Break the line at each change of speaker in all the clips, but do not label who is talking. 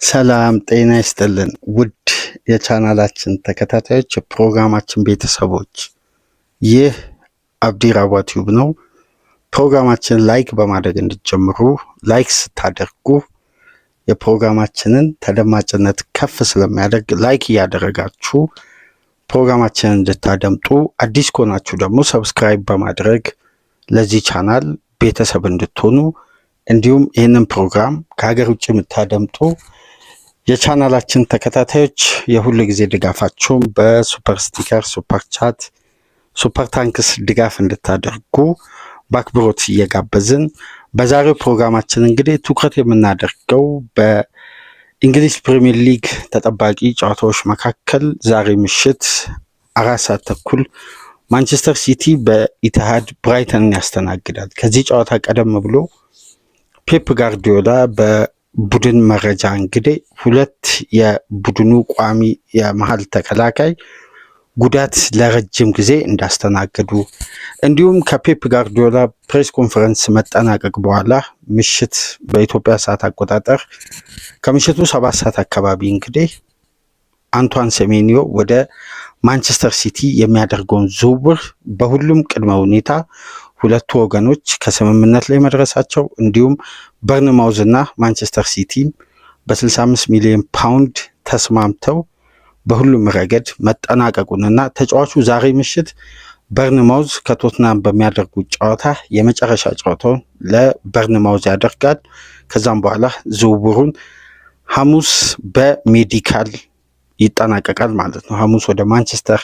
ሰላም ጤና ይስጥልን ውድ የቻናላችን ተከታታዮች የፕሮግራማችን ቤተሰቦች፣ ይህ አብዲ ራዋ ቲዩብ ነው። ፕሮግራማችን ላይክ በማድረግ እንድትጀምሩ፣ ላይክ ስታደርጉ የፕሮግራማችንን ተደማጭነት ከፍ ስለሚያደርግ ላይክ እያደረጋችሁ ፕሮግራማችንን እንድታደምጡ፣ አዲስ ከሆናችሁ ደግሞ ሰብስክራይብ በማድረግ ለዚህ ቻናል ቤተሰብ እንድትሆኑ፣ እንዲሁም ይህንን ፕሮግራም ከሀገር ውጭ የምታደምጡ የቻናላችን ተከታታዮች የሁሉ ጊዜ ድጋፋችሁን በሱፐር ስቲከር፣ ሱፐር ቻት፣ ሱፐር ታንክስ ድጋፍ እንድታደርጉ በአክብሮት እየጋበዝን በዛሬው ፕሮግራማችን እንግዲህ ትኩረት የምናደርገው በእንግሊዝ ፕሪሚየር ሊግ ተጠባቂ ጨዋታዎች መካከል ዛሬ ምሽት 4:30 ማንቸስተር ሲቲ በኢቲሃድ ብራይተንን ያስተናግዳል። ከዚህ ጨዋታ ቀደም ብሎ ፔፕ ጋርዲዮላ በቡድን መረጃ እንግዲህ ሁለት የቡድኑ ቋሚ የመሃል ተከላካይ ጉዳት ለረጅም ጊዜ እንዳስተናገዱ፣ እንዲሁም ከፔፕ ጋርዲዮላ ፕሬስ ኮንፈረንስ መጠናቀቅ በኋላ ምሽት በኢትዮጵያ ሰዓት አቆጣጠር ከምሽቱ 7 ሰዓት አካባቢ እንግዲህ አንቷን ሴሜንዮ ወደ ማንቸስተር ሲቲ የሚያደርገውን ዝውውር በሁሉም ቅድመ ሁኔታ ሁለቱ ወገኖች ከስምምነት ላይ መድረሳቸው፣ እንዲሁም በርንማውዝ እና ማንቸስተር ሲቲ በ65 ሚሊዮን ፓውንድ ተስማምተው በሁሉም ረገድ መጠናቀቁንና ተጫዋቹ ዛሬ ምሽት በርንማውዝ ከቶትናም በሚያደርጉት ጨዋታ የመጨረሻ ጨዋታውን ለበርንማውዝ ያደርጋል። ከዛም በኋላ ዝውውሩን ሐሙስ በሜዲካል ይጠናቀቃል ማለት ነው። ሐሙስ ወደ ማንቸስተር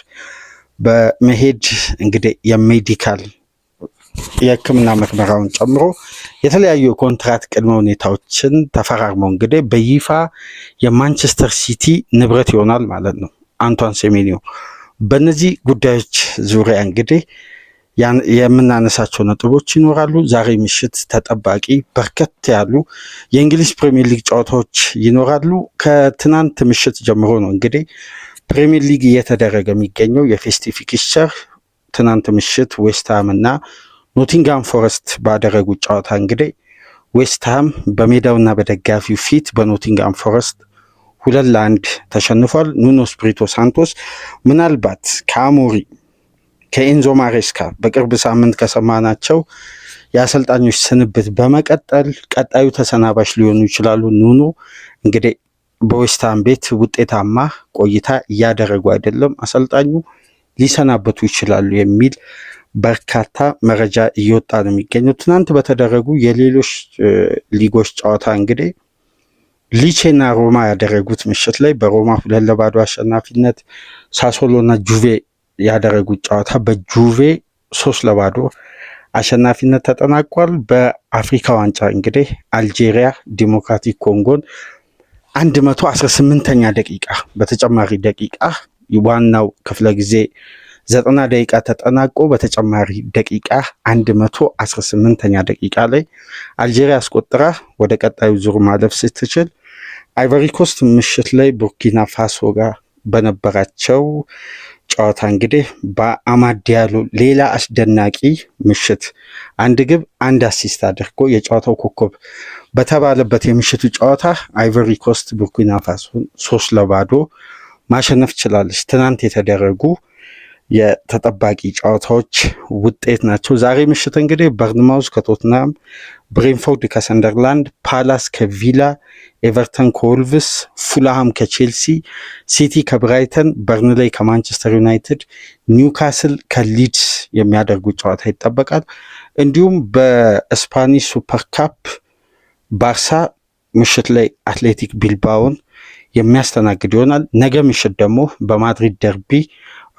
በመሄድ እንግዲህ የሜዲካል የሕክምና ምርመራውን ጨምሮ የተለያዩ የኮንትራት ቅድመ ሁኔታዎችን ተፈራርመው እንግዲህ በይፋ የማንቸስተር ሲቲ ንብረት ይሆናል ማለት ነው አንቷን ሴሜንዮ። በእነዚህ ጉዳዮች ዙሪያ እንግዲህ የምናነሳቸው ነጥቦች ይኖራሉ። ዛሬ ምሽት ተጠባቂ በርከት ያሉ የእንግሊዝ ፕሪሚየር ሊግ ጨዋታዎች ይኖራሉ። ከትናንት ምሽት ጀምሮ ነው እንግዲህ ፕሪሚየር ሊግ እየተደረገ የሚገኘው የፌስቲቭ ፊክስቸር። ትናንት ምሽት ዌስትሃም እና ኖቲንጋም ፎረስት ባደረጉት ጨዋታ እንግዲህ ዌስትሃም በሜዳውና በደጋፊው ፊት በኖቲንጋም ፎረስት 2-1 ተሸንፏል። ኑኖ ስፒሪቶ ሳንቶስ ምናልባት ከአሞሪ ከኤንዞ ማሬስካ በቅርብ ሳምንት ከሰማናቸው የአሰልጣኞች ስንብት በመቀጠል ቀጣዩ ተሰናባሽ ሊሆኑ ይችላሉ። ኑኖ እንግዲህ በዌስትሃም ቤት ውጤታማ ቆይታ እያደረጉ አይደለም፣ አሰልጣኙ ሊሰናበቱ ይችላሉ የሚል በርካታ መረጃ እየወጣ ነው የሚገኘው። ትናንት በተደረጉ የሌሎች ሊጎች ጨዋታ እንግዲህ ሊቼና ሮማ ያደረጉት ምሽት ላይ በሮማ 2-0 አሸናፊነት፣ ሳሶሎና ጁቬ ያደረጉት ጨዋታ በጁቬ 3-0 አሸናፊነት ተጠናቋል። በአፍሪካ ዋንጫ እንግዲህ አልጄሪያ ዲሞክራቲክ ኮንጎን 118ኛ ደቂቃ በተጨማሪ ደቂቃ ዋናው ክፍለ ጊዜ 90 ደቂቃ ተጠናቆ በተጨማሪ ደቂቃ 118ኛ ደቂቃ ላይ አልጄሪያ አስቆጥራ ወደ ቀጣዩ ዙር ማለፍ ስትችል፣ አይቨሪ ኮስት ምሽት ላይ ቡርኪና ፋሶ ጋር በነበራቸው ጨዋታ እንግዲህ በአማድ ዲያሎ ሌላ አስደናቂ ምሽት 1 ግብ 1 አሲስት አድርጎ የጨዋታው ኮከብ በተባለበት የምሽቱ ጨዋታ አይቨሪ ኮስት ቡርኪና ፋሶን 3-0 ማሸነፍ ችላለች። ትናንት የተደረጉ የተጠባቂ ጨዋታዎች ውጤት ናቸው። ዛሬ ምሽት እንግዲህ በርንማውዝ ከቶትናም፣ ብሬንፎርድ ከሰንደርላንድ፣ ፓላስ ከቪላ፣ ኤቨርተን ከወልቭስ፣ ፉልሃም ከቼልሲ፣ ሲቲ ከብራይተን፣ በርንሌይ ከማንቸስተር ዩናይትድ፣ ኒውካስል ከሊድስ የሚያደርጉት ጨዋታ ይጠበቃል። እንዲሁም በስፓኒሽ ሱፐር ካፕ ባርሳ ምሽት ላይ አትሌቲክ ቢልባውን የሚያስተናግድ ይሆናል። ነገ ምሽት ደግሞ በማድሪድ ደርቢ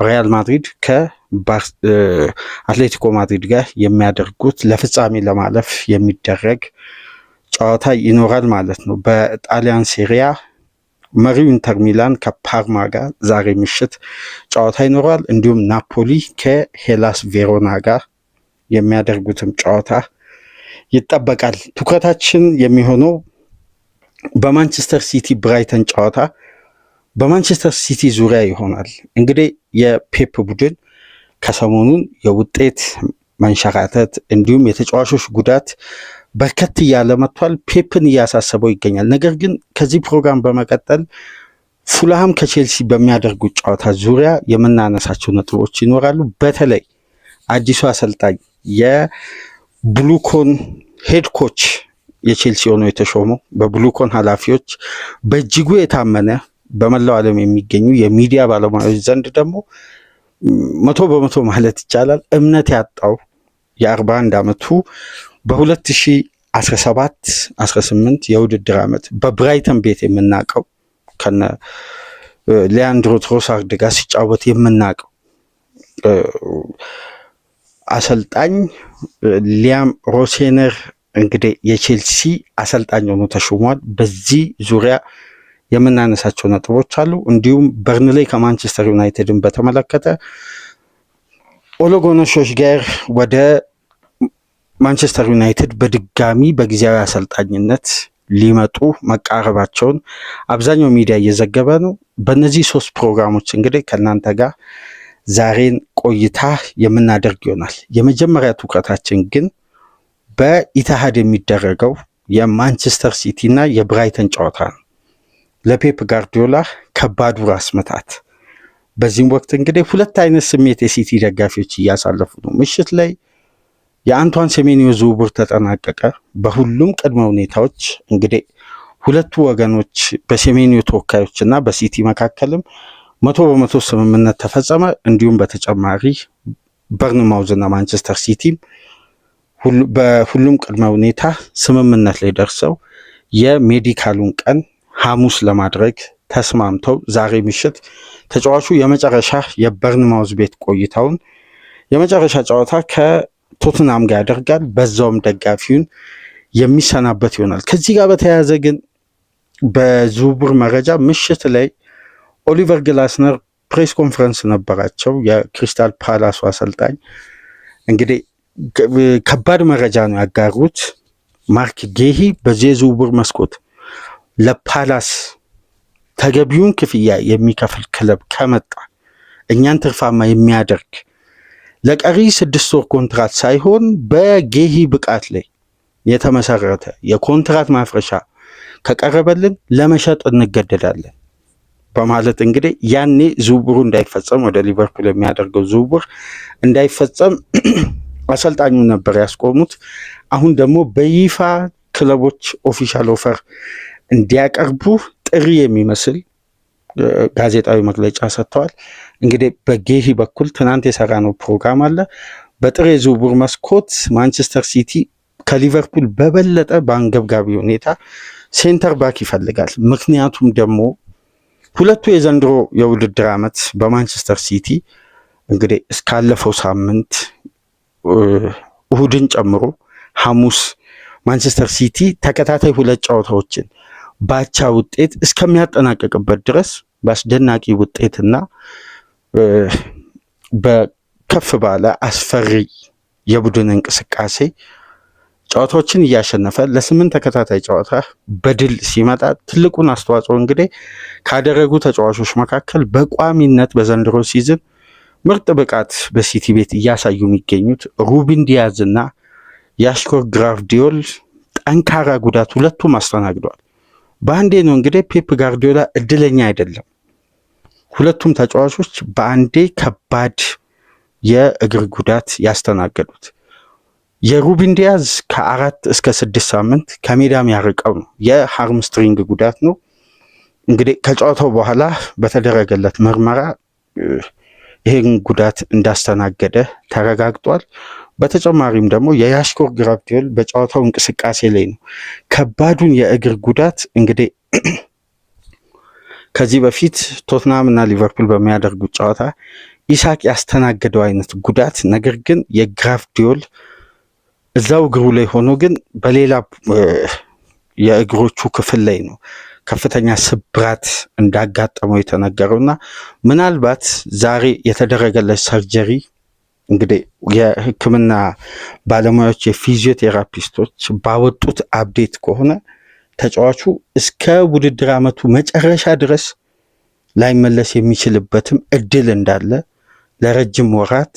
ሪያል ማድሪድ ከአትሌቲኮ ማድሪድ ጋር የሚያደርጉት ለፍጻሜ ለማለፍ የሚደረግ ጨዋታ ይኖራል ማለት ነው። በጣሊያን ሴሪያ መሪው ኢንተር ሚላን ከፓርማ ጋር ዛሬ ምሽት ጨዋታ ይኖራል። እንዲሁም ናፖሊ ከሄላስ ቬሮና ጋር የሚያደርጉትም ጨዋታ ይጠበቃል። ትኩረታችን የሚሆነው በማንቸስተር ሲቲ ብራይተን ጨዋታ በማንቸስተር ሲቲ ዙሪያ ይሆናል። እንግዲህ የፔፕ ቡድን ከሰሞኑን የውጤት መንሸራተት እንዲሁም የተጫዋቾች ጉዳት በርከት እያለ መጥቷል። ፔፕን እያሳሰበው ይገኛል። ነገር ግን ከዚህ ፕሮግራም በመቀጠል ፉልሃም ከቼልሲ በሚያደርጉት ጨዋታ ዙሪያ የምናነሳቸው ነጥቦች ይኖራሉ። በተለይ አዲሱ አሰልጣኝ የብሉኮን ሄድ ኮች የቼልሲ ሆኖ የተሾመው በብሉኮን ኃላፊዎች በእጅጉ የታመነ በመላው ዓለም የሚገኙ የሚዲያ ባለሙያዎች ዘንድ ደግሞ 100% ማለት ይቻላል እምነት ያጣው የ41 ዓመቱ በ2017-18 የውድድር ዓመት በብራይተን ቤት የምናውቀው ከነ ሊያንድሮ ትሮሳርድ ጋር ሲጫወት የምናውቀው አሰልጣኝ ሊያም ሮሴነር እንግዲህ የቼልሲ አሰልጣኝ ሆኖ ተሾሟል። በዚህ ዙሪያ የምናነሳቸው ነጥቦች አሉ። እንዲሁም በርንሌይ ከማንቸስተር ዩናይትድን በተመለከተ ኦሌ ጉናር ሶልሻየር ወደ ማንቸስተር ዩናይትድ በድጋሚ በጊዜያዊ አሰልጣኝነት ሊመጡ መቃረባቸውን አብዛኛው ሚዲያ እየዘገበ ነው። በእነዚህ 3 ፕሮግራሞች እንግዲህ ከእናንተ ጋር ዛሬን ቆይታ የምናደርግ ይሆናል። የመጀመሪያ ትኩረታችን ግን በኢትሃድ የሚደረገው የማንቸስተር ሲቲ እና የብራይተን ጨዋታ ነው። ለፔፕ ጋርዲዮላ ከባዱ ራስ ምታት። በዚህም ወቅት እንግዲህ 2 አይነት ስሜት የሲቲ ደጋፊዎች እያሳለፉ ነው። ምሽት ላይ የአንቷን ሴሜንዮ ዝውውር ተጠናቀቀ። በሁሉም ቅድመ ሁኔታዎች እንግዲህ ሁለቱ ወገኖች በሴሜንዮ ተወካዮች እና በሲቲ መካከልም 100% ስምምነት ተፈጸመ። እንዲሁም በተጨማሪ በርንማውዝ እና ማንቸስተር ሲቲም በሁሉም ቅድመ ሁኔታ ስምምነት ላይ ደርሰው የሜዲካሉን ቀን ሐሙስ ለማድረግ ተስማምተው ዛሬ ምሽት ተጫዋቹ የመጨረሻ የበርንማውዝ ቤት ቆይታውን የመጨረሻ ጨዋታ ከቶትናም ጋር ያደርጋል። በዛውም ደጋፊውን የሚሰናበት ይሆናል። ከዚህ ጋር በተያያዘ ግን በዝውውር መረጃ ምሽት ላይ ኦሊቨር ግላስነር ፕሬስ ኮንፈረንስ ነበራቸው። የክሪስታል ፓላሱ አሰልጣኝ እንግዲህ ከባድ መረጃ ነው ያጋሩት። ማርክ ጌሂ በዚህ የዝውውር መስኮት ለፓላስ ተገቢውን ክፍያ የሚከፍል ክለብ ከመጣ እኛን ትርፋማ የሚያደርግ ለቀሪ 6 ወር ኮንትራት ሳይሆን በጌሂ ብቃት ላይ የተመሰረተ የኮንትራት ማፍረሻ ከቀረበልን ለመሸጥ እንገደዳለን በማለት እንግዲህ ያኔ ዝውውሩ እንዳይፈጸም ወደ ሊቨርፑል የሚያደርገው ዝውውር እንዳይፈጸም አሰልጣኙ ነበር ያስቆሙት። አሁን ደግሞ በይፋ ክለቦች ኦፊሻል ኦፈር እንዲያቀርቡ ጥሪ የሚመስል ጋዜጣዊ መግለጫ ሰጥተዋል። እንግዲህ በጌሂ በኩል ትናንት የሰራነው ፕሮግራም አለ። በጥሬ ዝውውር መስኮት ማንቸስተር ሲቲ ከሊቨርፑል በበለጠ በአንገብጋቢ ሁኔታ ሴንተር ባክ ይፈልጋል። ምክንያቱም ደግሞ ሁለቱ የዘንድሮ የውድድር ዓመት በማንቸስተር ሲቲ እንግዲህ እስካለፈው ሳምንት እሁድን ጨምሮ ሐሙስ ማንቸስተር ሲቲ ተከታታይ 2 ጨዋታዎችን ባቻ ውጤት እስከሚያጠናቀቅበት ድረስ በአስደናቂ ውጤትና በከፍ ባለ አስፈሪ የቡድን እንቅስቃሴ ጨዋታዎችን እያሸነፈ ለ8 ተከታታይ ጨዋታ በድል ሲመጣ ትልቁን አስተዋጽኦ እንግዲህ ካደረጉ ተጫዋቾች መካከል በቋሚነት በዘንድሮ ሲዝን ምርጥ ብቃት በሲቲ ቤት እያሳዩ የሚገኙት ሩቢን ዲያዝ እና ያሽኮር ግራፍዲዮል ጠንካራ ጉዳት ሁለቱም አስተናግደዋል። በአንዴ ነው እንግዲህ ፔፕ ጋርዲዮላ እድለኛ አይደለም። ሁለቱም ተጫዋቾች በአንዴ ከባድ የእግር ጉዳት ያስተናገዱት። የሩቢን ዲያዝ ከ4 እስከ 6 ሳምንት ከሜዳም ያርቀው ነው። የሃርምስትሪንግ ጉዳት ነው። እንግዲህ ከጨዋታው በኋላ በተደረገለት ምርመራ ይህን ጉዳት እንዳስተናገደ ተረጋግጧል። በተጨማሪም ደግሞ የያሽኮር ግራፍዲዮል በጨዋታው እንቅስቃሴ ላይ ነው ከባዱን የእግር ጉዳት እንግዲህ ከዚህ በፊት ቶትናም እና ሊቨርፑል በሚያደርጉት ጨዋታ ኢሳቅ ያስተናገደው አይነት ጉዳት፣ ነገር ግን የግራፍዲዮል እዛው እግሩ ላይ ሆኖ ግን በሌላ የእግሮቹ ክፍል ላይ ነው ከፍተኛ ስብራት እንዳጋጠመው የተነገረውና ምናልባት ዛሬ የተደረገለት ሰርጀሪ እንግዲህ የሕክምና ባለሙያዎች የፊዚዮቴራፒስቶች ባወጡት አፕዴት ከሆነ ተጫዋቹ እስከ ውድድር ዓመቱ መጨረሻ ድረስ ላይመለስ የሚችልበትም እድል እንዳለ ለረጅም ወራት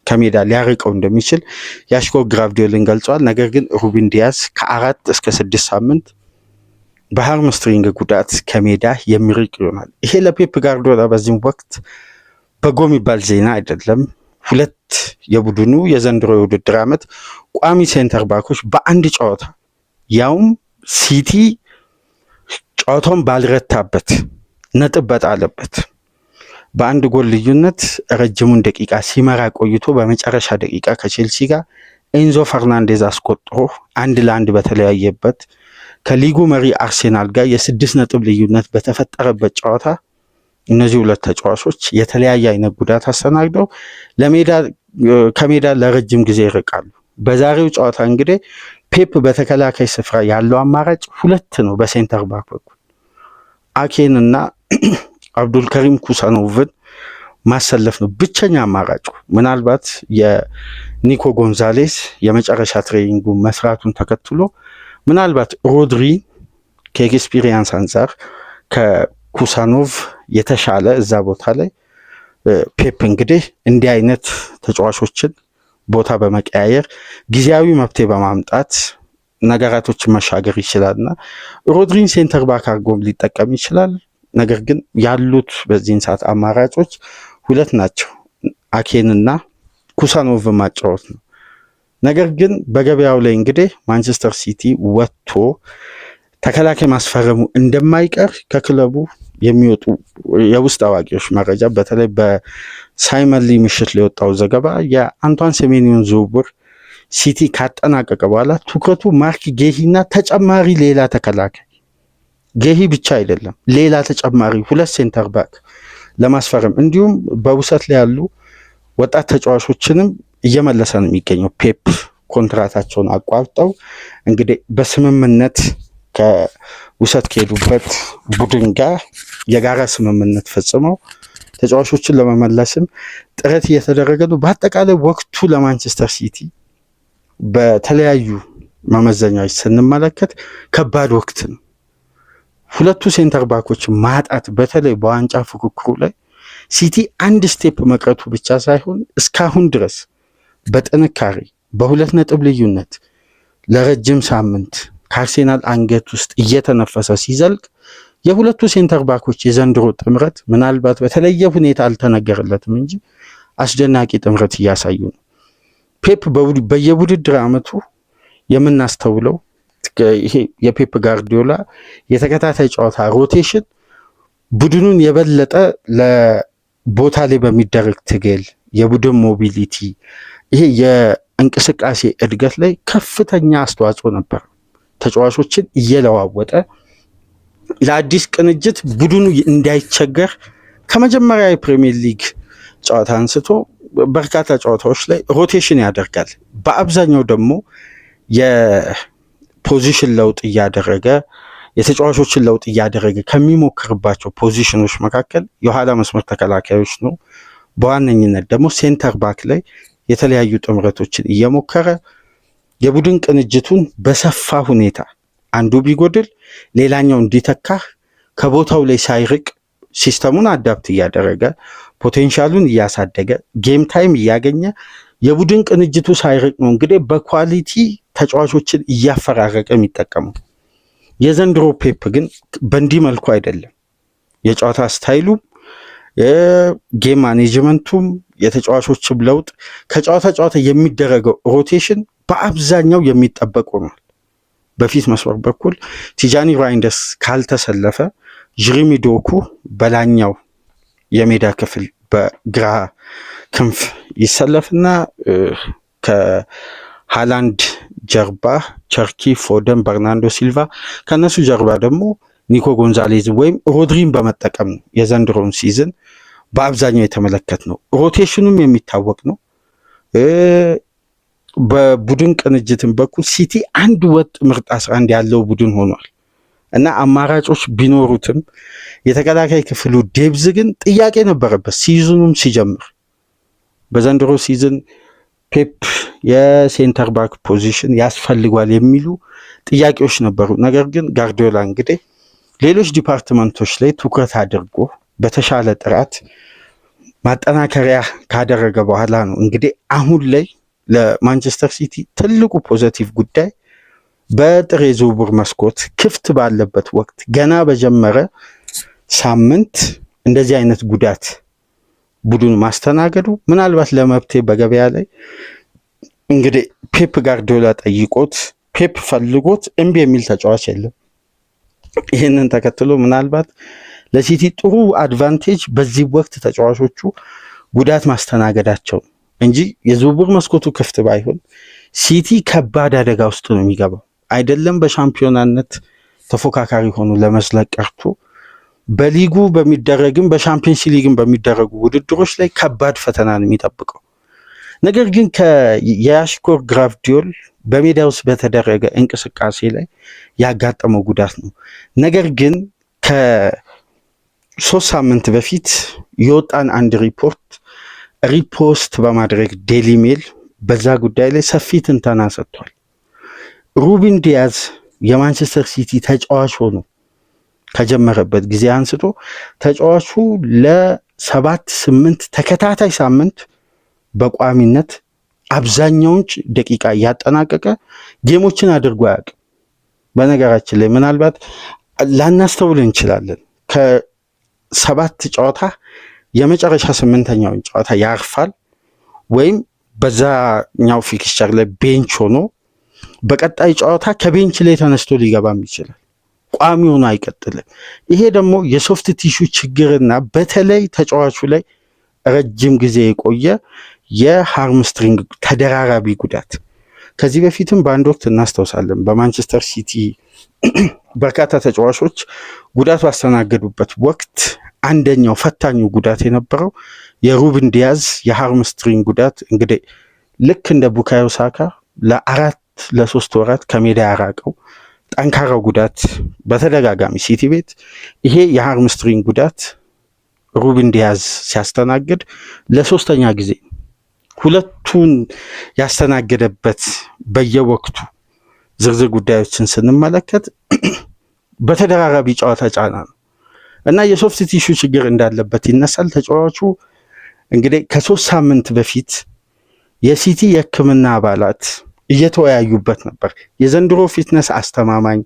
ከሜዳ ሊያርቀው እንደሚችል ያሽኮር ግራቪዮልን ገልጸዋል። ነገር ግን ሩቢን ዲያስ ከ4 እስከ 6 ሳምንት በሃምስትሪንግ ጉዳት ከሜዳ የሚርቅ ይሆናል። ይሄ ለፔፕ ጋርዲዮላ በዚህም ወቅት በጎ የሚባል ዜና አይደለም። 2 የቡድኑ የዘንድሮ የውድድር ዓመት ቋሚ ሴንተር ባኮች በአንድ ጨዋታ ያውም ሲቲ ጨዋታውን ባልረታበት ነጥብ በጣለበት በአንድ ጎል ልዩነት ረጅሙን ደቂቃ ሲመራ ቆይቶ በመጨረሻ ደቂቃ ከቼልሲ ጋር ኤንዞ ፈርናንዴዝ አስቆጥሮ 1-1 በተለያየበት ከሊጉ መሪ አርሴናል ጋር የ6 ነጥብ ልዩነት በተፈጠረበት ጨዋታ እነዚህ 2 ተጫዋቾች የተለያየ አይነት ጉዳት አስተናግደው ከሜዳ ለረጅም ጊዜ ይርቃሉ። በዛሬው ጨዋታ እንግዲህ ፔፕ በተከላካይ ስፍራ ያለው አማራጭ 2 ነው። በሴንተር ባክ በኩል አኬን እና አብዱልከሪም ኩሳኖቭን ማሰለፍ ነው ብቸኛ አማራጩ። ምናልባት የኒኮ ጎንዛሌስ የመጨረሻ ትሬኒንጉ መስራቱን ተከትሎ ምናልባት ሮድሪ ከኤክስፒሪየንስ አንጻር ከኩሳኖቭ የተሻለ እዛ ቦታ ላይ ፔፕ እንግዲህ እንዲህ አይነት ተጫዋቾችን ቦታ በመቀያየር ጊዜያዊ መፍትሄ በማምጣት ነገራቶችን መሻገር ይችላልና ሮድሪን ሴንተር ባክ አድርጎም ሊጠቀም ይችላል። ነገር ግን ያሉት በዚህን ሰዓት አማራጮች 2 ናቸው። አኬንና ኩሳኖቭ ማጫወት ነው። ነገር ግን በገበያው ላይ እንግዲህ ማንቸስተር ሲቲ ወጥቶ ተከላካይ ማስፈረሙ እንደማይቀር ከክለቡ የሚወጡ የውስጥ አዋቂዎች መረጃ፣ በተለይ በሳይመን ሊ ምሽት ሊወጣው ዘገባ የአንቷን ሴሜኒዮን ዝውውር ሲቲ ካጠናቀቀ በኋላ ትኩረቱ ማርክ ጌሂና ተጨማሪ ሌላ ተከላካይ ጌሂ ብቻ አይደለም፣ ሌላ ተጨማሪ 2 ሴንተር ባክ ለማስፈረም እንዲሁም በውሰት ላይ ያሉ ወጣት ተጫዋቾችንም እየመለሰ ነው የሚገኘው። ፔፕ ኮንትራታቸውን አቋርጠው እንግዲህ በስምምነት ከውሰት ከሄዱበት ቡድን ጋር የጋራ ስምምነት ፈጽመው ተጫዋቾችን ለመመለስም ጥረት እየተደረገ ነው። በአጠቃላይ ወቅቱ ለማንቸስተር ሲቲ በተለያዩ መመዘኛዎች ስንመለከት ከባድ ወቅት ነው። 2 ሴንተር ባኮች ማጣት በተለይ በዋንጫ ፉክክሩ ላይ ሲቲ 1 ስቴፕ መቅረቱ ብቻ ሳይሆን እስካሁን ድረስ በጥንካሬ በ2 ነጥብ ልዩነት ለረጅም ሳምንት ከአርሴናል አንገት ውስጥ እየተነፈሰ ሲዘልቅ የ2 ሴንተር ባኮች የዘንድሮ ጥምረት ምናልባት በተለየ ሁኔታ አልተነገረለትም እንጂ አስደናቂ ጥምረት እያሳዩ ነው። ፔፕ በየውድድር ዓመቱ የምናስተውለው ይሄ የፔፕ ጋርዲዮላ የተከታታይ ጨዋታ ሮቴሽን ቡድኑን የበለጠ ለቦታ ላይ በሚደረግ ትግል የቡድን ሞቢሊቲ ይሄ የእንቅስቃሴ እድገት ላይ ከፍተኛ አስተዋጽኦ ነበር። ተጫዋቾችን እየለዋወጠ ለአዲስ ቅንጅት ቡድኑ እንዳይቸገር ከመጀመሪያ የፕሪሚየር ሊግ ጨዋታ አንስቶ በርካታ ጨዋታዎች ላይ ሮቴሽን ያደርጋል። በአብዛኛው ደግሞ የፖዚሽን ለውጥ እያደረገ የተጫዋቾችን ለውጥ እያደረገ ከሚሞክርባቸው ፖዚሽኖች መካከል የኋላ መስመር ተከላካዮች ነው። በዋነኝነት ደግሞ ሴንተር ባክ ላይ የተለያዩ ጥምረቶችን እየሞከረ የቡድን ቅንጅቱን በሰፋ ሁኔታ አንዱ ቢጎድል ሌላኛው እንዲተካ ከቦታው ላይ ሳይርቅ ሲስተሙን አዳፕት እያደረገ ፖቴንሻሉን እያሳደገ ጌም ታይም እያገኘ የቡድን ቅንጅቱ ሳይርቅ ነው እንግዲህ በኳሊቲ ተጫዋቾችን እያፈራረቀ የሚጠቀመው። የዘንድሮ ፔፕ ግን በእንዲህ መልኩ አይደለም። የጨዋታ ስታይሉ ጌም ማኔጅመንቱም የተጫዋቾችም ለውጥ ከጨዋታ ጨዋታ የሚደረገው ሮቴሽን በአብዛኛው የሚጠበቅ ሆኗል። በፊት መስመር በኩል ቲጃኒ ራይንደርስ ካልተሰለፈ ጀሬሚ ዶኩ በላኛው የሜዳ ክፍል በግራ ክንፍ ይሰለፍና ከሃላንድ ጀርባ ቸርኪ፣ ፎደን፣ በርናንዶ ሲልቫ ከነሱ ጀርባ ደግሞ ኒኮ ጎንዛሌዝ ወይም ሮድሪን በመጠቀም ነው የዘንድሮውን ሲዝን በአብዛኛው የተመለከት ነው። ሮቴሽኑም የሚታወቅ ነው። በቡድን ቅንጅትን በኩል ሲቲ አንድ ወጥ ምርጥ 11 ያለው ቡድን ሆኗል እና አማራጮች ቢኖሩትም የተከላካይ ክፍሉ ዴብዝ ግን ጥያቄ ነበረበት ሲዝኑም ሲጀምር። በዘንድሮ ሲዝን ፔፕ የሴንተር ባክ ፖዚሽን ያስፈልጓል የሚሉ ጥያቄዎች ነበሩ። ነገር ግን ጋርዲዮላ እንግዲህ ሌሎች ዲፓርትመንቶች ላይ ትኩረት አድርጎ በተሻለ ጥራት ማጠናከሪያ ካደረገ በኋላ ነው እንግዲህ አሁን ላይ ለማንቸስተር ሲቲ ትልቁ ፖዘቲቭ ጉዳይ በጥር የዝውውር መስኮት ክፍት ባለበት ወቅት ገና በጀመረ ሳምንት እንደዚህ አይነት ጉዳት ቡድን ማስተናገዱ ምናልባት ለመብቴ በገበያ ላይ እንግዲህ ፔፕ ጋርዲዮላ ጠይቆት ፔፕ ፈልጎት እምቢ የሚል ተጫዋች የለም። ይህንን ተከትሎ ምናልባት ለሲቲ ጥሩ አድቫንቴጅ በዚህ ወቅት ተጫዋቾቹ ጉዳት ማስተናገዳቸው እንጂ የዝውውር መስኮቱ ክፍት ባይሆን ሲቲ ከባድ አደጋ ውስጥ ነው የሚገባው። አይደለም በሻምፒዮናነት ተፎካካሪ ሆኖ ለመዝለቅ ቀርቶ በሊጉ በሚደረግም በሻምፒየንስ ሊግም በሚደረጉ ውድድሮች ላይ ከባድ ፈተና ነው የሚጠብቀው። ነገር ግን የያሽኮር ግራፍዲዮል በሜዳ ውስጥ በተደረገ እንቅስቃሴ ላይ ያጋጠመው ጉዳት ነው። ነገር ግን ከ3 ሳምንት በፊት የወጣን አንድ ሪፖስት በማድረግ ዴሊ ሜል በዛ ጉዳይ ላይ ሰፊ ትንተና ሰጥቷል። ሩበን ዲያዝ የማንቸስተር ሲቲ ተጫዋች ሆኖ ከጀመረበት ጊዜ አንስቶ ተጫዋቹ ለ7-8 ተከታታይ ሳምንት በቋሚነት አብዛኛውን ደቂቃ እያጠናቀቀ ጌሞችን አድርጎ አያውቅም። በነገራችን ላይ ምናልባት ላናስተውል እንችላለን። ከ7 ጨዋታ የመጨረሻ 8ኛውን ጨዋታ ያርፋል ወይም በዛኛው ፊክስቸር ላይ ቤንች ሆኖ በቀጣይ ጨዋታ ከቤንች ላይ ተነስቶ ሊገባም ይችላል። ቋሚ ሆኖ አይቀጥልም። ይሄ ደግሞ የሶፍት ቲሹ ችግርና በተለይ ተጫዋቹ ላይ ረጅም ጊዜ የቆየ የሃርምስትሪንግ ተደራራቢ ጉዳት ከዚህ በፊትም በአንድ ወቅት እናስታውሳለን። በማንቸስተር ሲቲ በርካታ ተጫዋቾች ጉዳት ባስተናገዱበት ወቅት አንደኛው ፈታኙ ጉዳት የነበረው የሩበን ዲያዝ የሃርምስትሪንግ ጉዳት እንግዲህ ልክ እንደ ቡካዮ ሳካ ለ3 ወራት ከሜዳ ያራቀው ጠንካራው ጉዳት በተደጋጋሚ ሲቲ ቤት ይሄ የሃርምስትሪንግ ጉዳት ሩበን ዲያዝ ሲያስተናግድ ለ3ኛ ጊዜ ሁለቱን ያስተናገደበት በየወቅቱ ዝርዝር ጉዳዮችን ስንመለከት በተደራራቢ ጨዋታ ጫና ነው እና የሶፍት ቲሹ ችግር እንዳለበት ይነሳል። ተጫዋቹ እንግዲህ ከ3 ሳምንት በፊት የሲቲ የሕክምና አባላት እየተወያዩበት ነበር። የዘንድሮ ፊትነስ አስተማማኝ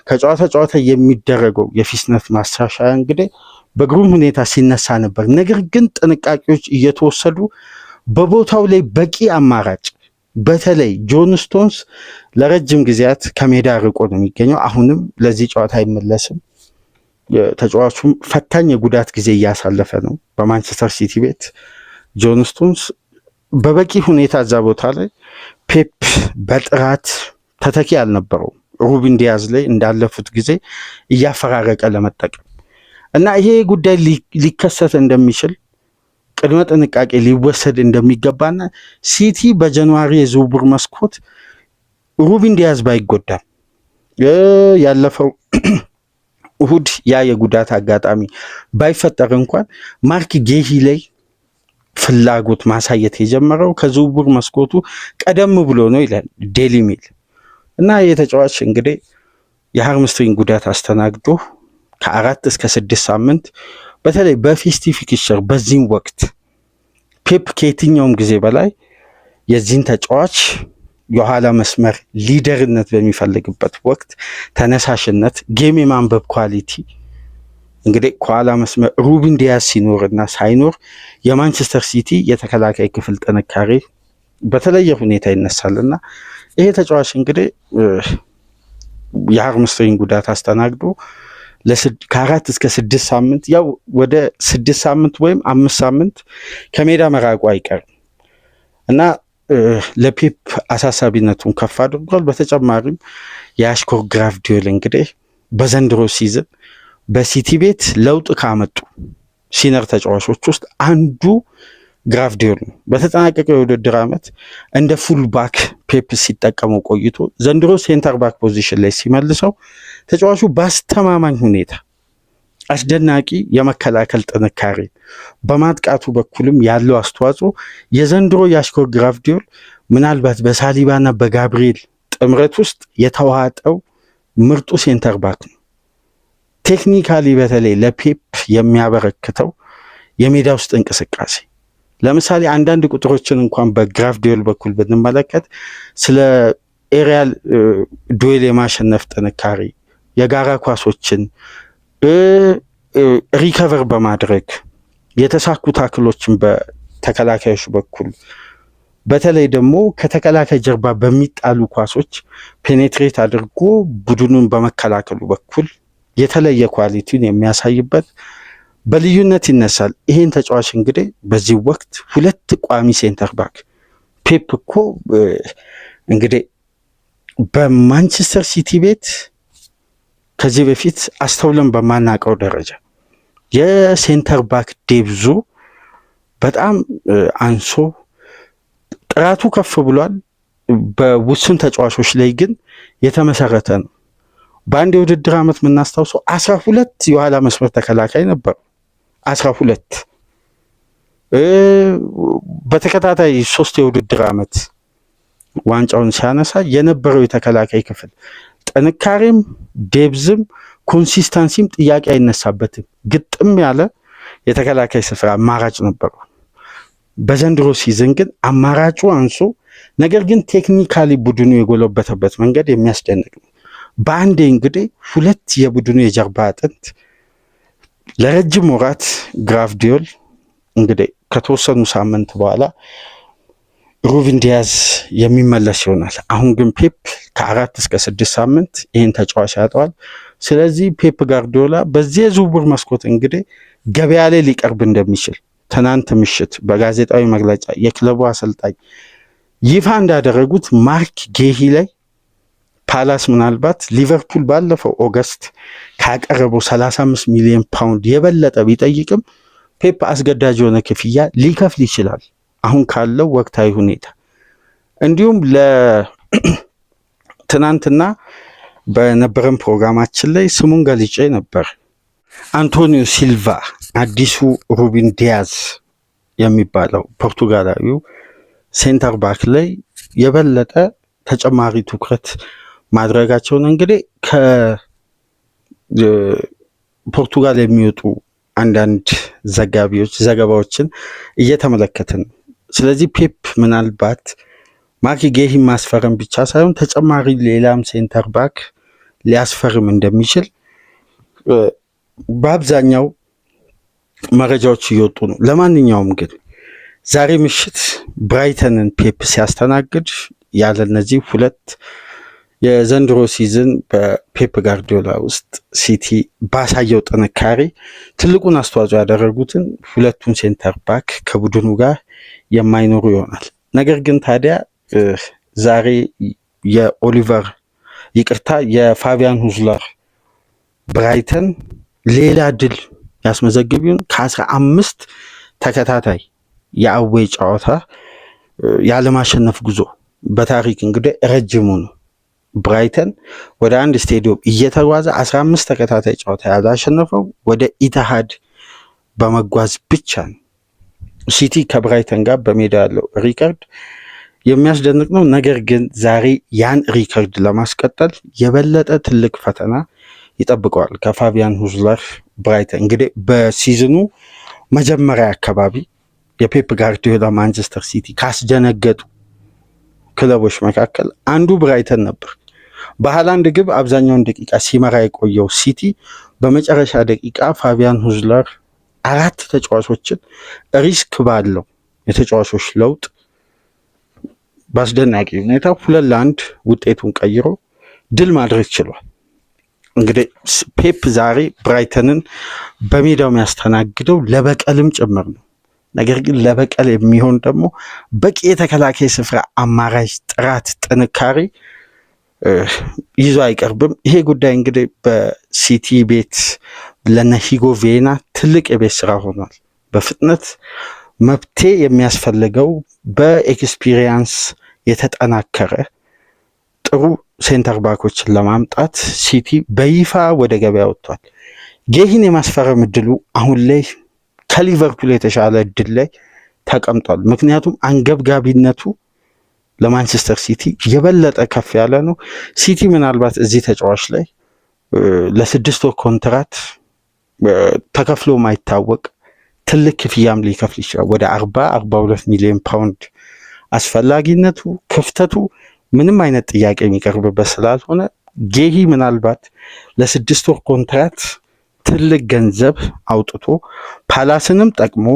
ከጨዋታ ጨዋታ የሚደረገው የፊትነስ ማሻሻያ እንግዲህ በግሩም ሁኔታ ሲነሳ ነበር። ነገር ግን ጥንቃቄዎች እየተወሰዱ በቦታው ላይ በቂ አማራጭ በተለይ ጆን ስቶንስ ለረጅም ጊዜያት ከሜዳ ርቆ ነው የሚገኘው። አሁንም ለዚህ ጨዋታ አይመለስም። ተጫዋቹም ፈታኝ የጉዳት ጊዜ እያሳለፈ ነው በማንቸስተር ሲቲ ቤት። ጆን ስቶንስ በበቂ ሁኔታ እዛ ቦታ ላይ ፔፕ በጥራት ተተኪ አልነበረውም ሩበን ዲያዝ ላይ እንዳለፉት ጊዜ እያፈራረቀ ለመጠቀም እና ይሄ ጉዳይ ሊከሰት እንደሚችል ቅድመ ጥንቃቄ ሊወሰድ እንደሚገባና ሲቲ በጃንዋሪ የዝውውር መስኮት ሩበን ዲያዝ ባይጎዳም ያለፈው እሁድ ያ የጉዳት አጋጣሚ ባይፈጠር እንኳን ማርክ ጌሂ ላይ ፍላጎት ማሳየት የጀመረው ከዝውውር መስኮቱ ቀደም ብሎ ነው ይላል ዴሊ ሜል። እና የተጫዋች እንግዲህ የሃርምስትሪንግ ጉዳት አስተናግዶ ከ4 እስከ 6 ሳምንት በተለይ በፌስቲቭ ፊክስቸር በዚህም ወቅት ፔፕ ከየትኛውም ጊዜ በላይ የዚህን ተጫዋች የኋላ መስመር ሊደርነት በሚፈልግበት ወቅት ተነሳሽነት፣ ጌም የማንበብ ኳሊቲ እንግዲህ ከኋላ መስመር ሩበን ዲያዝ ሲኖርና ሳይኖር የማንቸስተር ሲቲ የተከላካይ ክፍል ጥንካሬ በተለየ ሁኔታ ይነሳልና ይሄ ተጫዋች እንግዲህ የሃርምስትሪንግ ጉዳት አስተናግዶ ከ4 እስከ 6 ሳምንት ያው ወደ 6 ሳምንት ወይም 5 ሳምንት ከሜዳ መራቁ አይቀርም እና ለፔፕ አሳሳቢነቱን ከፍ አድርጓል። በተጨማሪም የያሽኮር ግራፍዲዮል እንግዲህ በዘንድሮ ሲዝን በሲቲ ቤት ለውጥ ካመጡ ሲነር ተጫዋቾች ውስጥ አንዱ ግራፍዲዮል ነው። በተጠናቀቀው የውድድር ዓመት እንደ ፉል ባክ ፔፕ ሲጠቀመው ቆይቶ ዘንድሮ ሴንተር ባክ ፖዚሽን ላይ ሲመልሰው ተጫዋቹ በአስተማማኝ ሁኔታ አስደናቂ የመከላከል ጥንካሬ በማጥቃቱ በኩልም ያለው አስተዋጽኦ የዘንድሮ የያሽኮር ግራፍዲዮል ምናልባት በሳሊባና በጋብሪኤል ጥምረት ውስጥ የተዋጠው ምርጡ ሴንተር ባክ ነው። ቴክኒካሊ በተለይ ለፔፕ የሚያበረክተው የሜዳ ውስጥ እንቅስቃሴ ለምሳሌ አንዳንድ ቁጥሮችን እንኳን በግራፍ ዲዮል በኩል ብንመለከት ስለ ኤሪያል ዱዌል የማሸነፍ ጥንካሬ፣ የጋራ ኳሶችን ሪከቨር በማድረግ የተሳኩ ታክሎችን በተከላካዮች በኩል በተለይ ደግሞ ከተከላካይ ጀርባ በሚጣሉ ኳሶች ፔኔትሬት አድርጎ ቡድኑን በመከላከሉ በኩል የተለየ ኳሊቲውን የሚያሳይበት በልዩነት ይነሳል። ይሄን ተጫዋች እንግዲህ በዚህ ወቅት ሁለት ቋሚ ሴንተር ባክ ፔፕ እኮ እንግዲህ በማንቸስተር ሲቲ ቤት ከዚህ በፊት አስተውለን በማናውቀው ደረጃ የሴንተር ባክ ዴብዙ በጣም አንሶ ጥራቱ ከፍ ብሏል። በውሱን ተጫዋቾች ላይ ግን የተመሰረተ ነው። በአንድ የውድድር ዓመት የምናስታውሰው 12 የኋላ መስመር ተከላካይ ነበሩ። 12 በተከታታይ 3 የውድድር ዓመት ዋንጫውን ሲያነሳ የነበረው የተከላካይ ክፍል ጥንካሬም ዴብዝም ኮንሲስተንሲም ጥያቄ አይነሳበትም። ግጥም ያለ የተከላካይ ስፍራ አማራጭ ነበሩ። በዘንድሮ ሲዝን ግን አማራጩ አንሶ ነገር ግን ቴክኒካሊ ቡድኑ የጎለበተበት መንገድ የሚያስደንቅ ነው። በአንዴ እንግዲህ ሁለት የቡድኑ የጀርባ አጥንት ለረጅም ወራት ግራፍ ዲዮል እንግዲህ ከተወሰኑ ሳምንት በኋላ ሩበን ዲያዝ የሚመለስ ይሆናል። አሁን ግን ፔፕ ከ4 እስከ 6 ሳምንት ይህን ተጫዋች ያጠዋል። ስለዚህ ፔፕ ጋርዲዮላ በዚህ የዝውውር መስኮት እንግዲህ ገበያ ላይ ሊቀርብ እንደሚችል ትናንት ምሽት በጋዜጣዊ መግለጫ የክለቡ አሰልጣኝ ይፋ እንዳደረጉት ማርክ ጌሂ ላይ ፓላስ ምናልባት ሊቨርፑል ባለፈው ኦገስት ካቀረበው 35 ሚሊዮን ፓውንድ የበለጠ ቢጠይቅም ፔፕ አስገዳጅ የሆነ ክፍያ ሊከፍል ይችላል አሁን ካለው ወቅታዊ ሁኔታ። እንዲሁም ለትናንትና በነበረን ፕሮግራማችን ላይ ስሙን ገልጬ ነበር። አንቶኒዮ ሲልቫ አዲሱ ሩበን ዲያዝ የሚባለው ፖርቱጋላዊው ሴንተር ባክ ላይ የበለጠ ተጨማሪ ትኩረት ማድረጋቸውን እንግዲህ ከፖርቱጋል የሚወጡ አንዳንድ ዘገባዎችን እየተመለከትን ነው። ስለዚህ ፔፕ ምናልባት ማርክ ጌሂን ማስፈረም ብቻ ሳይሆን ተጨማሪ ሌላም ሴንተር ባክ ሊያስፈርም እንደሚችል በአብዛኛው መረጃዎች እየወጡ ነው። ለማንኛውም ግን ዛሬ ምሽት ብራይተንን ፔፕ ሲያስተናግድ ያለ እነዚህ ሁለት የዘንድሮ ሲዝን በፔፕ ጋርዲዮላ ውስጥ ሲቲ ባሳየው ጥንካሬ ትልቁን አስተዋጽኦ ያደረጉትን ሁለቱን ሴንተር ባክ ከቡድኑ ጋር የማይኖሩ ይሆናል። ነገር ግን ታዲያ ዛሬ የፋቢያን ሁዝለር ብራይተን ሌላ ድል ያስመዘግብ ይሆን? ከ15 ተከታታይ የአዌይ ጨዋታ ያለማሸነፍ ጉዞ በታሪክ እንግዲህ ረጅሙ ነው። ብራይተን ወደ አንድ ስቴዲየም እየተጓዘ 15 ተከታታይ ጨዋታ ያላሸነፈው ወደ ኢትሃድ በመጓዝ ብቻ ነው። ሲቲ ከብራይተን ጋር በሜዳ ያለው ሪከርድ የሚያስደንቅ ነው። ነገር ግን ዛሬ ያን ሪከርድ ለማስቀጠል የበለጠ ትልቅ ፈተና ይጠብቀዋል ከፋቢያን ሁዝለር ብራይተን። እንግዲህ በሲዝኑ መጀመሪያ አካባቢ የፔፕ ጋርዲዮላ ማንቸስተር ሲቲ ካስደነገጡ ክለቦች መካከል አንዱ ብራይተን ነበር። በሃላንድ ግብ አብዛኛውን ደቂቃ ሲመራ የቆየው ሲቲ በመጨረሻ ደቂቃ ፋቢያን ሁዝለር 4 ተጫዋቾችን ሪስክ ባለው የተጫዋቾች ለውጥ በአስደናቂ ሁኔታ 2-1 ውጤቱን ቀይሮ ድል ማድረግ ችሏል። እንግዲህ ፔፕ ዛሬ ብራይተንን በሜዳው የሚያስተናግደው ለበቀልም ጭምር ነው። ነገር ግን ለበቀል የሚሆን ደግሞ በቂ የተከላካይ ስፍራ አማራጭ፣ ጥራት፣ ጥንካሬ ይዞ አይቀርብም። ይሄ ጉዳይ እንግዲህ በሲቲ ቤት ለነ ሂጎ ቬና ትልቅ የቤት ስራ ሆኗል። በፍጥነት መብቴ የሚያስፈልገው በኤክስፒሪየንስ የተጠናከረ ጥሩ ሴንተር ባኮችን ለማምጣት ሲቲ በይፋ ወደ ገበያ ወጥቷል። ጌሂን የማስፈረም እድሉ አሁን ላይ ከሊቨርፑል የተሻለ እድል ላይ ተቀምጧል። ምክንያቱም አንገብጋቢነቱ ለማንቸስተር ሲቲ የበለጠ ከፍ ያለ ነው። ሲቲ ምናልባት እዚህ ተጫዋች ላይ ለ6 ወር ኮንትራት ተከፍሎ ማይታወቅ ትልቅ ክፍያም ሊከፍል ይችላል። ወደ 42 ሚሊዮን ፓውንድ አስፈላጊነቱ ክፍተቱ ምንም አይነት ጥያቄ የሚቀርብበት ስላልሆነ ጌሂ ምናልባት ለ6 ወር ኮንትራት ትልቅ ገንዘብ አውጥቶ ፓላስንም ጠቅሞ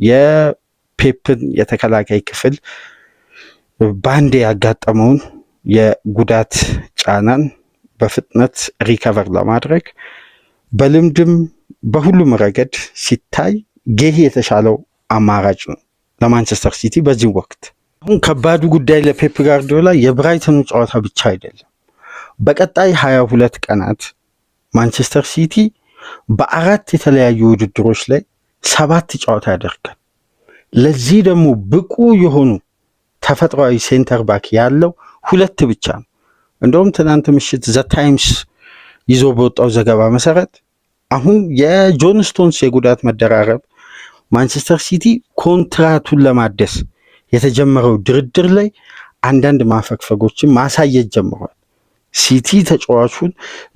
የፔፕን የተከላካይ ክፍል ባንዴ ያጋጠመውን የጉዳት ጫናን በፍጥነት ሪከቨር ለማድረግ በልምድም በሁሉም ረገድ ሲታይ ጌሂ የተሻለው አማራጭ ነው ለማንቸስተር ሲቲ በዚህ ወቅት። አሁን ከባዱ ጉዳይ ለፔፕ ጋርዲዮላ የብራይተኑ ጨዋታ ብቻ አይደለም። በቀጣይ 22 ቀናት ማንቸስተር ሲቲ በ4 የተለያዩ ውድድሮች ላይ 7 ጨዋታ ያደርጋል። ለዚህ ደግሞ ብቁ የሆኑ ተፈጥሯዊ ሴንተር ባክ ያለው 2 ብቻ ነው። እንደውም ትናንት ምሽት ዘ ታይምስ ይዞ በወጣው ዘገባ መሰረት አሁን የጆን ስቶንስ የጉዳት መደራረብ ማንቸስተር ሲቲ ኮንትራቱን ለማደስ የተጀመረው ድርድር ላይ አንዳንድ ማፈግፈጎችን ማሳየት ጀምሯል። ሲቲ ተጫዋቹን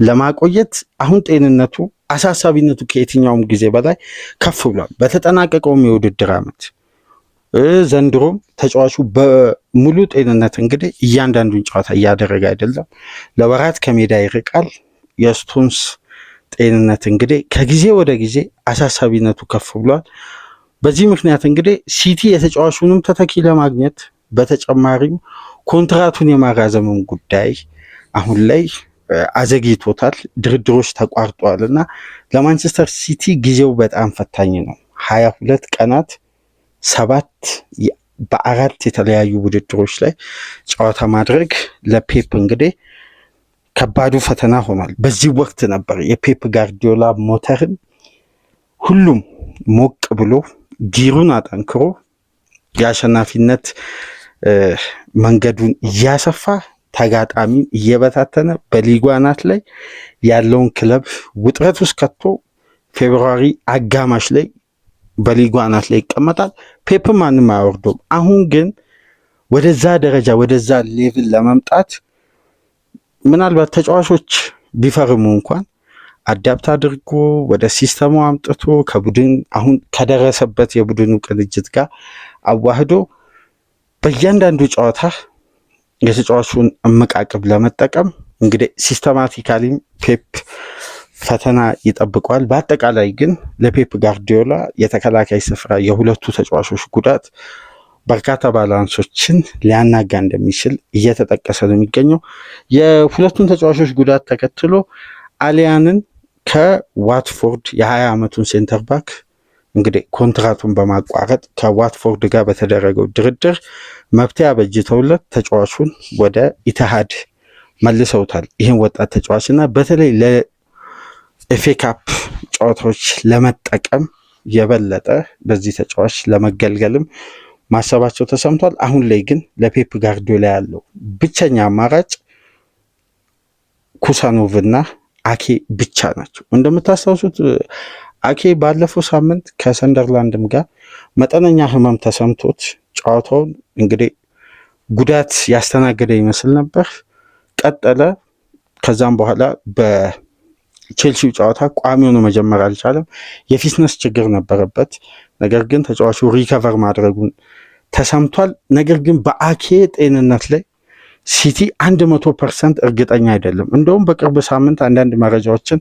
ለማቆየት አሁን ጤንነቱ አሳሳቢነቱ ከየትኛውም ጊዜ በላይ ከፍ ብሏል። በተጠናቀቀውም የውድድር ዓመት ዘንድሮም ተጫዋቹ በሙሉ ጤንነት እንግዲህ እያንዳንዱን ጨዋታ እያደረገ አይደለም፣ ለወራት ከሜዳ ይርቃል። የስቶንስ ጤንነት እንግዲህ ከጊዜ ወደ ጊዜ አሳሳቢነቱ ከፍ ብሏል። በዚህ ምክንያት እንግዲህ ሲቲ የተጫዋቹንም ተተኪ ለማግኘት በተጨማሪም ኮንትራቱን የማራዘምን ጉዳይ አሁን ላይ አዘግይቶታል። ድርድሮች ተቋርጧል እና ለማንቸስተር ሲቲ ጊዜው በጣም ፈታኝ ነው። 22 ቀናት 7 በ4 የተለያዩ ውድድሮች ላይ ጨዋታ ማድረግ ለፔፕ እንግዲህ ከባዱ ፈተና ሆኗል። በዚህ ወቅት ነበር የፔፕ ጋርዲዮላ ሞተርን ሁሉም ሞቅ ብሎ ጊሩን አጠንክሮ የአሸናፊነት መንገዱን እያሰፋ ተጋጣሚን እየበታተነ በሊጉ አናት ላይ ያለውን ክለብ ውጥረት ውስጥ ከቶ ፌብሩዋሪ አጋማሽ ላይ በሊጉ አናት ላይ ይቀመጣል። ፔፕ ማንም አያወርደውም። አሁን ግን ወደዛ ደረጃ ወደዛ ሌቭል ለመምጣት ምናልባት ተጫዋቾች ቢፈርሙ እንኳን አዳፕት አድርጎ ወደ ሲስተሙ አምጥቶ ከቡድን አሁን ከደረሰበት የቡድኑ ቅንጅት ጋር አዋህዶ በእያንዳንዱ ጨዋታ የተጫዋቹን እምቃቅብ ለመጠቀም እንግዲህ ሲስተማቲካሊ ፔፕ ፈተና ይጠብቀዋል። በአጠቃላይ ግን ለፔፕ ጋርዲዮላ የተከላካይ ስፍራ የሁለቱ ተጫዋቾች ጉዳት በርካታ ባላንሶችን ሊያናጋ እንደሚችል እየተጠቀሰ ነው የሚገኘው። የሁለቱን ተጫዋቾች ጉዳት ተከትሎ አሊያንን ከዋትፎርድ የ20 ዓመቱን ሴንተር ባክ እንግዲህ ኮንትራቱን በማቋረጥ ከዋትፎርድ ጋር በተደረገው ድርድር መብት አበጅተውለት ተጫዋቹን ወደ ኢትሃድ መልሰውታል። ይህን ወጣት ተጫዋችና በተለይ ለኤፍኤ ካፕ ጨዋታዎች ለመጠቀም የበለጠ በዚህ ተጫዋች ለመገልገልም ማሰባቸው ተሰምቷል። አሁን ላይ ግን ለፔፕ ጋርዲዮላ ያለው ብቸኛ አማራጭ ኩሳኖቭና አኬ ብቻ ናቸው። እንደምታስታውሱት አኬ ባለፈው ሳምንት ከሰንደርላንድም ጋር መጠነኛ ህመም ተሰምቶት ጨዋታውን እንግዲህ ጉዳት ያስተናገደ ይመስል ነበር፣ ቀጠለ። ከዛም በኋላ በቼልሲው ጨዋታ ቋሚ ሆኖ መጀመር አልቻለም። የፊትነስ ችግር ነበረበት። ነገር ግን ተጫዋቹ ሪከቨር ማድረጉን ተሰምቷል። ነገር ግን በአኬ ጤንነት ላይ ሲቲ 100% እርግጠኛ አይደለም። እንደውም በቅርብ ሳምንት አንዳንድ መረጃዎችን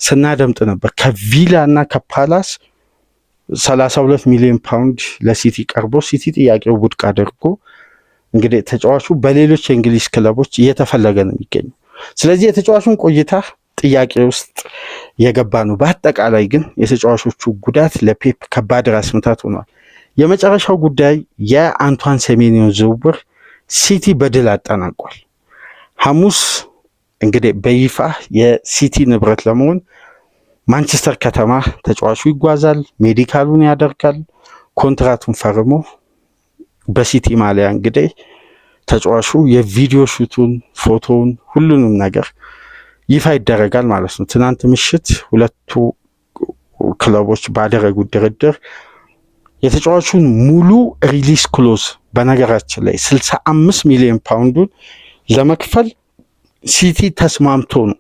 ስናደምጥ ነበር። ከቪላ እና ከፓላስ 32 ሚሊዮን ፓውንድ ለሲቲ ቀርቦ ሲቲ ጥያቄው ውድቅ አድርጎ እንግዲህ ተጫዋቹ በሌሎች የእንግሊዝ ክለቦች እየተፈለገ ነው የሚገኘው። ስለዚህ የተጫዋቹን ቆይታ ጥያቄ ውስጥ የገባ ነው። በአጠቃላይ ግን የተጫዋቾቹ ጉዳት ለፔፕ ከባድ ራስ ምታት ሆኗል። የመጨረሻው ጉዳይ የአንቷን ሴሜንዮን ዝውውር ሲቲ በድል አጠናቋል። ሐሙስ እንግዲህ በይፋ የሲቲ ንብረት ለመሆን ማንቸስተር ከተማ ተጫዋቹ ይጓዛል፣ ሜዲካሉን ያደርጋል፣ ኮንትራቱን ፈርሞ በሲቲ ማሊያ እንግዲህ ተጫዋቹ የቪዲዮ ሹቱን፣ ፎቶውን፣ ሁሉንም ነገር ይፋ ይደረጋል ማለት ነው። ትናንት ምሽት ሁለቱ ክለቦች ባደረጉት ድርድር የተጫዋቹን ሙሉ ሪሊስ ክሎዝ በነገራችን ላይ 65 ሚሊዮን ፓውንዱን ለመክፈል ሲቲ ተስማምቶ ነው።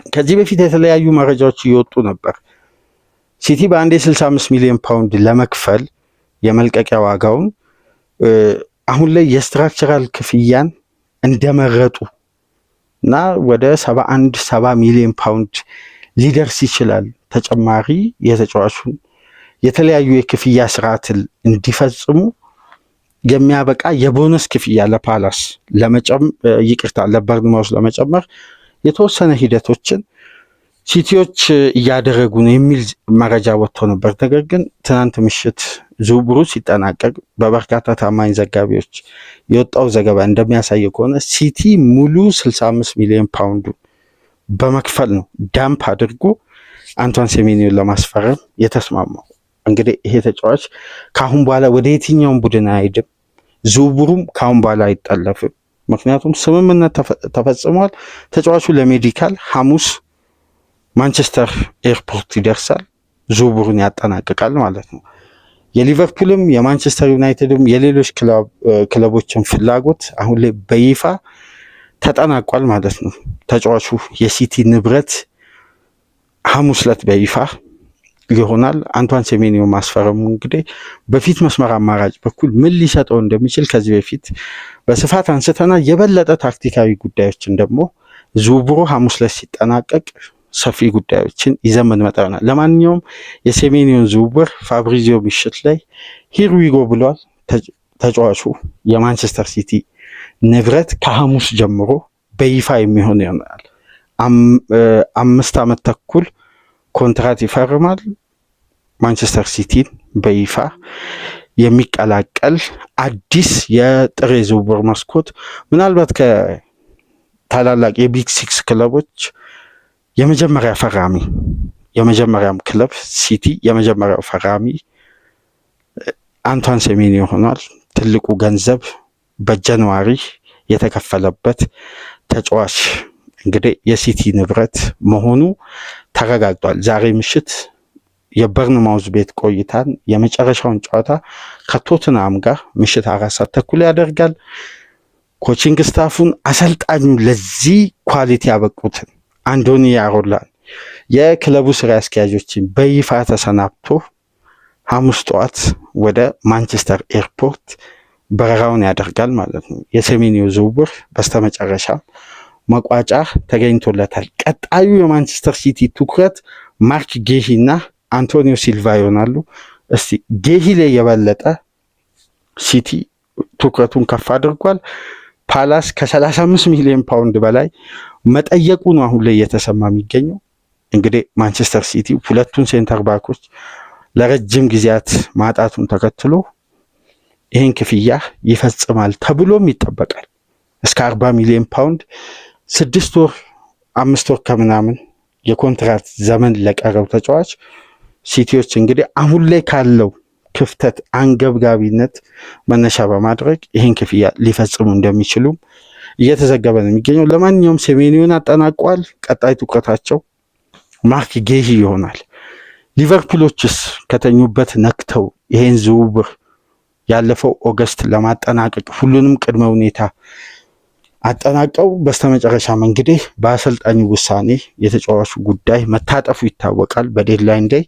ከዚህ በፊት የተለያዩ መረጃዎች እየወጡ ነበር። ሲቲ በአንዴ 65 ሚሊዮን ፓውንድ ለመክፈል የመልቀቂያ ዋጋውን አሁን ላይ የስትራክቸራል ክፍያን እንደመረጡ እና ወደ 70 ሚሊዮን ፓውንድ ሊደርስ ይችላል ተጨማሪ የተጫዋቹን የተለያዩ የክፍያ ስርዓትን እንዲፈጽሙ የሚያበቃ የቦነስ ክፍያ ለፓላስ ለበርንማውዝ ለመጨመር የተወሰነ ሂደቶችን ሲቲዎች እያደረጉ ነው የሚል መረጃ ወጥቶ ነበር። ነገር ግን ትናንት ምሽት ዝውውሩ ሲጠናቀቅ በበርካታ ታማኝ ዘጋቢዎች የወጣው ዘገባ እንደሚያሳየው ከሆነ ሲቲ ሙሉ 65 ሚሊዮን ፓውንድ በመክፈል ነው ዳምፕ አድርጎ አንቷን ሴሜንዮን ለማስፈረም የተስማማው። እንግዲህ ይሄ ተጫዋች ካሁን በኋላ ወደ የትኛውም ቡድን አይሄድም፣ ዝውውሩም ካሁን በኋላ አይጠለፍም። ምክንያቱም ስምምነት ተፈጽሟል። ተጫዋቹ ለሜዲካል ሐሙስ ማንቸስተር ኤርፖርት ይደርሳል፣ ዝውውሩን ያጠናቅቃል ማለት ነው። የሊቨርፑልም የማንቸስተር ዩናይትድም የሌሎች ክለቦችን ፍላጎት አሁን ላይ በይፋ ተጠናቋል ማለት ነው። ተጫዋቹ የሲቲ ንብረት ሐሙስ ዕለት በይፋ ይሆናል። አንቷን ሴሜንዮ ማስፈረሙ እንግዲህ በፊት መስመር አማራጭ በኩል ምን ሊሰጠው እንደሚችል ከዚህ በፊት በስፋት አንስተናል። የበለጠ ታክቲካዊ ጉዳዮችን ደግሞ ዝውውሩ ሐሙስ ዕለት ሲጠናቀቅ ሰፊ ጉዳዮችን ይዘን እንመጣ ይሆናል። ለማንኛውም የሴሜንዮን ዝውውር ፋብሪዚዮ ምሽት ላይ ሂር ዊ ጎ ብሏል። ተጫዋቹ የማንቸስተር ሲቲ ንብረት ከሐሙስ ጀምሮ በይፋ የሚሆን ይሆናል። 5 ዓመት ተኩል ኮንትራት ይፈርማል። ማንቸስተር ሲቲን በይፋ የሚቀላቀል አዲስ የጥሬ ዝውውር መስኮት ምናልባት ከታላላቅ የቢግ ሲክስ ክለቦች የመጀመሪያ ፈራሚ የመጀመሪያም ክለብ ሲቲ የመጀመሪያው ፈራሚ አንቷን ሴሜንዮ ሆኗል። ትልቁ ገንዘብ በጃንዋሪ የተከፈለበት ተጫዋች እንግዲህ የሲቲ ንብረት መሆኑ ተረጋግጧል። ዛሬ ምሽት የበርንማውዝ ቤት ቆይታን የመጨረሻውን ጨዋታ ከቶትናም ጋር ምሽት 4 ሰዓት ተኩል ያደርጋል። ኮቺንግ ስታፉን አሰልጣኙ ለዚህ ኳሊቲ ያበቁትን አንዶኒ ያሮላን የክለቡ ስራ አስኪያጆችን በይፋ ተሰናብቶ ሐሙስ ጠዋት ወደ ማንቸስተር ኤርፖርት በረራውን ያደርጋል ማለት ነው። የሴሜንዮ ዝውውር በስተመጨረሻ መቋጫ ተገኝቶለታል። ቀጣዩ የማንቸስተር ሲቲ ትኩረት ማርክ ጌሂ እና አንቶኒዮ ሲልቫ ይሆናሉ። እስቲ ጌሂ ላይ የበለጠ ሲቲ ትኩረቱን ከፍ አድርጓል። ፓላስ ከ35 ሚሊዮን ፓውንድ በላይ መጠየቁ ነው አሁን ላይ እየተሰማ የሚገኘው። እንግዲህ ማንቸስተር ሲቲ ሁለቱን ሴንተር ባኮች ለረጅም ጊዜያት ማጣቱን ተከትሎ ይህን ክፍያ ይፈጽማል ተብሎም ይጠበቃል። እስከ 40 ሚሊዮን ፓውንድ 6 ወር 5 ወር ከምናምን የኮንትራት ዘመን ለቀረው ተጫዋች ሲቲዎች እንግዲህ አሁን ላይ ካለው ክፍተት አንገብጋቢነት መነሻ በማድረግ ይህን ክፍያ ሊፈጽሙ እንደሚችሉ እየተዘገበ ነው የሚገኘው። ለማንኛውም ሴሜንዮን አጠናቋል። ቀጣይ ትኩረታቸው ማርክ ጌሂ ይሆናል። ሊቨርፑሎችስ ከተኙበት ነክተው ይሄን ዝውውር ያለፈው ኦገስት ለማጠናቀቅ ሁሉንም ቅድመ ሁኔታ አጠናቀው በስተመጨረሻም እንግዲህ በአሰልጣኙ ውሳኔ የተጫዋቹ ጉዳይ መታጠፉ ይታወቃል። በዴድላይን ዴይ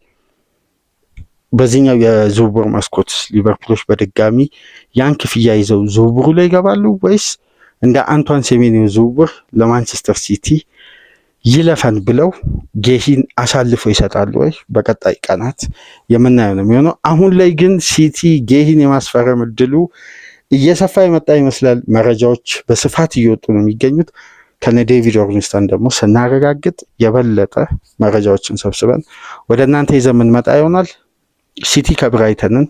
በዚህኛው የዝውውር መስኮት ሊቨርፑሎች በድጋሚ ያን ክፍያ ይዘው ዝውውሩ ላይ ይገባሉ ወይስ እንደ አንቷን ሴሜንዮ ዝውውር ለማንቸስተር ሲቲ ይለፈን ብለው ጌሂን አሳልፎ ይሰጣሉ ወይ? በቀጣይ ቀናት የምናየው ነው የሚሆነው። አሁን ላይ ግን ሲቲ ጌሂን የማስፈረም እድሉ እየሰፋ የመጣ ይመስላል። መረጃዎች በስፋት እየወጡ ነው የሚገኙት። ከነ ዴቪድ ኦርንስተን ደግሞ ስናረጋግጥ የበለጠ መረጃዎችን ሰብስበን ወደ እናንተ ይዘን የምንመጣ ይሆናል። ሲቲ ከብራይተንን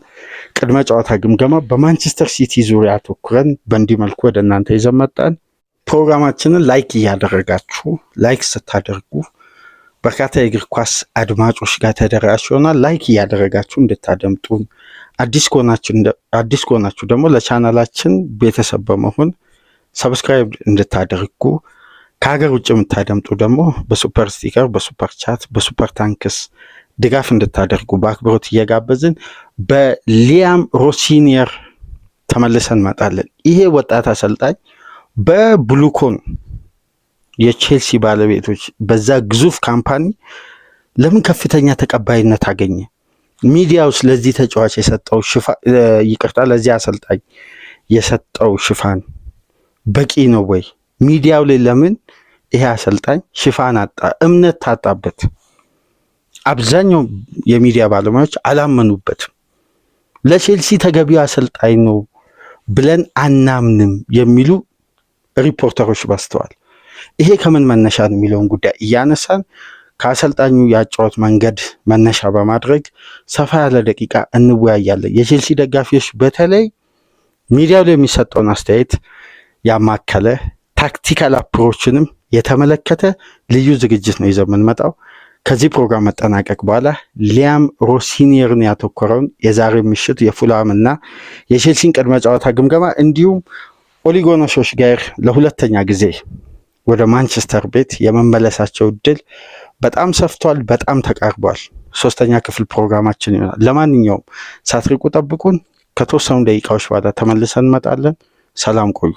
ቅድመ ጨዋታ ግምገማ በማንቸስተር ሲቲ ዙሪያ አተኩረን በእንዲህ መልኩ ወደ እናንተ ይዘን መጣን። ፕሮግራማችንን ላይክ እያደረጋችሁ ላይክ ስታደርጉ በርካታ የእግር ኳስ አድማጮች ጋር ተደራሽ ይሆናል። ላይክ እያደረጋችሁ እንድታደምጡን፣ አዲስ ከሆናችሁ ደግሞ ለቻናላችን ቤተሰብ በመሆን ሰብስክራይብ እንድታደርጉ፣ ከሀገር ውጭ የምታደምጡ ደግሞ በሱፐር ስቲከር፣ በሱፐር ቻት፣ በሱፐር ታንክስ ድጋፍ እንድታደርጉ በአክብሮት እየጋበዝን በሊያም ሮሲኒየር ተመልሰን እንመጣለን። ይሄ ወጣት አሰልጣኝ በብሉኮን የቼልሲ ባለቤቶች በዛ ግዙፍ ካምፓኒ ለምን ከፍተኛ ተቀባይነት አገኘ? ሚዲያው ለዚህ ተጫዋች የሰጠው ሽፋን ለዚህ አሰልጣኝ የሰጠው ሽፋን በቂ ነው ወይ? ሚዲያው ላይ ለምን ይሄ አሰልጣኝ ሽፋን አጣ? እምነት ታጣበት። አብዛኛው የሚዲያ ባለሙያዎች አላመኑበትም። ለቼልሲ ተገቢው አሰልጣኝ ነው ብለን አናምንም የሚሉ ሪፖርተሮች በዝተዋል። ይሄ ከምን መነሻ ነው የሚለውን ጉዳይ እያነሳን ከአሰልጣኙ የአጨዋወት መንገድ መነሻ በማድረግ ሰፋ ያለ ደቂቃ እንወያያለን። የቼልሲ ደጋፊዎች በተለይ ሚዲያው ላይ የሚሰጠውን አስተያየት ያማከለ ታክቲካል አፕሮችንም የተመለከተ ልዩ ዝግጅት ነው ይዘው የምንመጣው። ከዚህ ፕሮግራም መጠናቀቅ በኋላ ሊያም ሮሲኒየርን ያተኮረውን የዛሬ ምሽት የፉልሃም እና የቼልሲን ቅድመ ጨዋታ ግምገማ እንዲሁም ኦሊጎኖሶች ጋር ለሁለተኛ ጊዜ ወደ ማንቸስተር ቤት የመመለሳቸው እድል በጣም ሰፍቷል፣ በጣም ተቃርቧል። 3ኛ ክፍል ፕሮግራማችን ይሆናል። ለማንኛውም ሳትርቁ ጠብቁን። ከተወሰኑ ደቂቃዎች በኋላ ተመልሰን እንመጣለን። ሰላም ቆዩ።